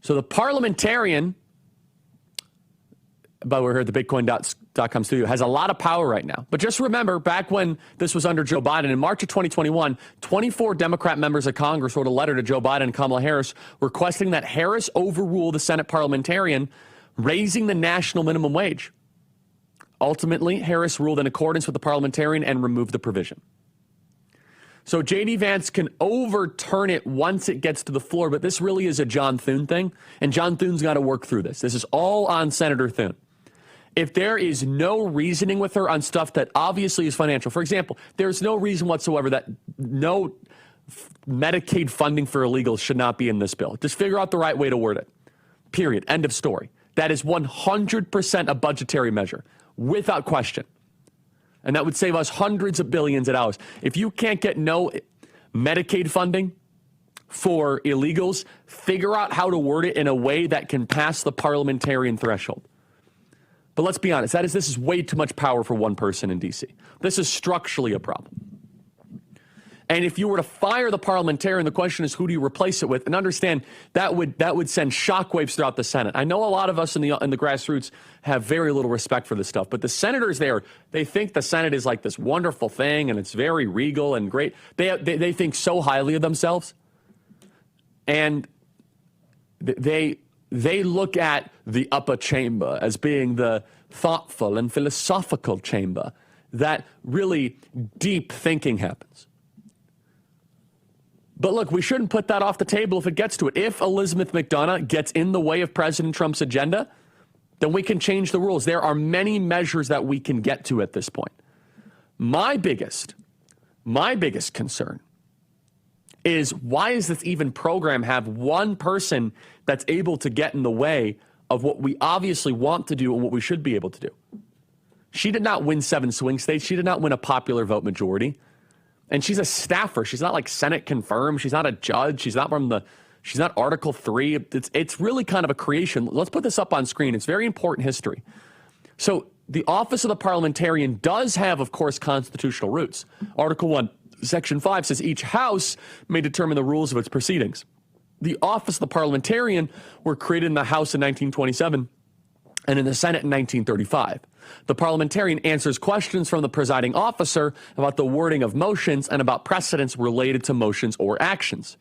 So the Parliamentarian, but we're here at the Bitcoin.com studio, has a lot of power right now. But just remember, back when this was under Joe Biden, in March of 2021, 24 Democrat members of Congress wrote a letter to Joe Biden and Kamala Harris requesting that Harris overrule the Senate Parliamentarian, raising the national minimum wage. Ultimately, Harris ruled in accordance with the Parliamentarian and removed the provision. So J.D. Vance can overturn it once it gets to the floor, but this really is a John Thune thing, and John Thune's got to work through this. This is all on Senator Thune. If there is no reasoning with her on stuff that obviously is financial, for example, there's no reason whatsoever that no Medicaid funding for illegals should not be in this bill. Just figure out the right way to word it. Period. End of story. That is 100% a budgetary measure, without question. And that would save us hundreds of billions of dollars. If you can't get no Medicaid funding for illegals, figure out how to word it in a way that can pass the parliamentarian threshold. But let's be honest, this is way too much power for one person in D.C. This is structurally a problem. And if you were to fire the parliamentarian, the question is, who do you replace it with? And understand that would send shockwaves throughout the Senate. I know a lot of us in the grassroots have very little respect for this stuff, but the senators there, they think the Senate is like this wonderful thing and it's very regal and great. They think so highly of themselves, and they look at the upper chamber as being the thoughtful and philosophical chamber that really deep thinking happens. But look, we shouldn't put that off the table if it gets to it. If Elizabeth McDonough gets in the way of President Trump's agenda, then we can change the rules. There are many measures that we can get to at this point. My biggest concern is, why does this even program have one person that's able to get in the way of what we obviously want to do and what we should be able to do? She did not win 7 swing states. She did not win a popular vote majority. And she's a staffer. She's not like Senate confirmed. She's not a judge. She's not Article 3. It's really kind of a creation. Let's put this up on screen. It's very important history. So the office of the parliamentarian does have, of course, constitutional roots. Article 1, Section 5 says each house may determine the rules of its proceedings. The office of the parliamentarian were created in the House in 1927 and in the Senate in 1935. The parliamentarian answers questions from the presiding officer about the wording of motions and about precedents related to motions or actions.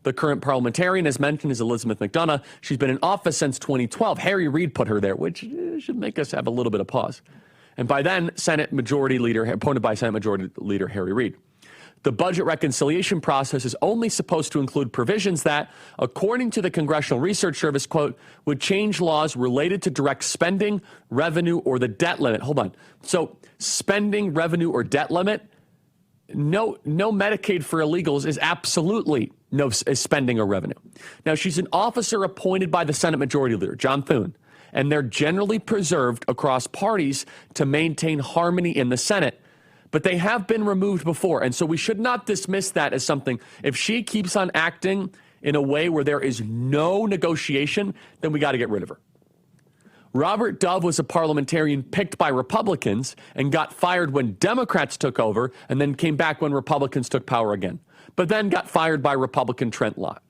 The current parliamentarian, as mentioned, is Elizabeth McDonough. She's been in office since 2012. Harry Reid put her there, which should make us have a little bit of pause. And by then, appointed by Senate Majority Leader Harry Reid. The budget reconciliation process is only supposed to include provisions that, according to the Congressional Research Service, quote, would change laws related to direct spending, revenue, or the debt limit. Hold on. So spending, revenue, or debt limit, no Medicaid for illegals is absolutely no spending or revenue. Now, she's an officer appointed by the Senate Majority Leader, John Thune, and they're generally preserved across parties to maintain harmony in the Senate. But they have been removed before, and so we should not dismiss that as something. If she keeps on acting in a way where there is no negotiation, then we got to get rid of her. Robert Dove was a parliamentarian picked by Republicans and got fired when Democrats took over, and then came back when Republicans took power again, but then got fired by Republican Trent Lott.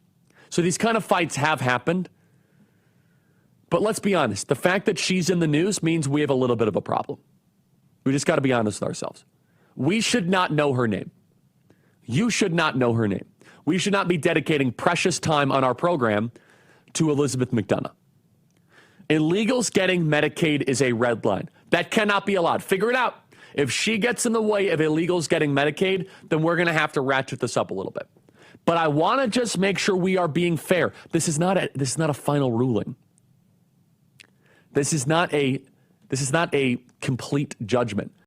So these kind of fights have happened. But let's be honest, the fact that she's in the news means we have a little bit of a problem. We just got to be honest with ourselves. We should not know her name. You should not know her name. We should not be dedicating precious time on our program to Elizabeth McDonough. Illegals getting Medicaid is a red line. That cannot be allowed. Figure it out. If she gets in the way of illegals getting Medicaid, then we're going to have to ratchet this up a little bit. But I want to just make sure we are being fair. This is not a final ruling. This is not a complete judgment.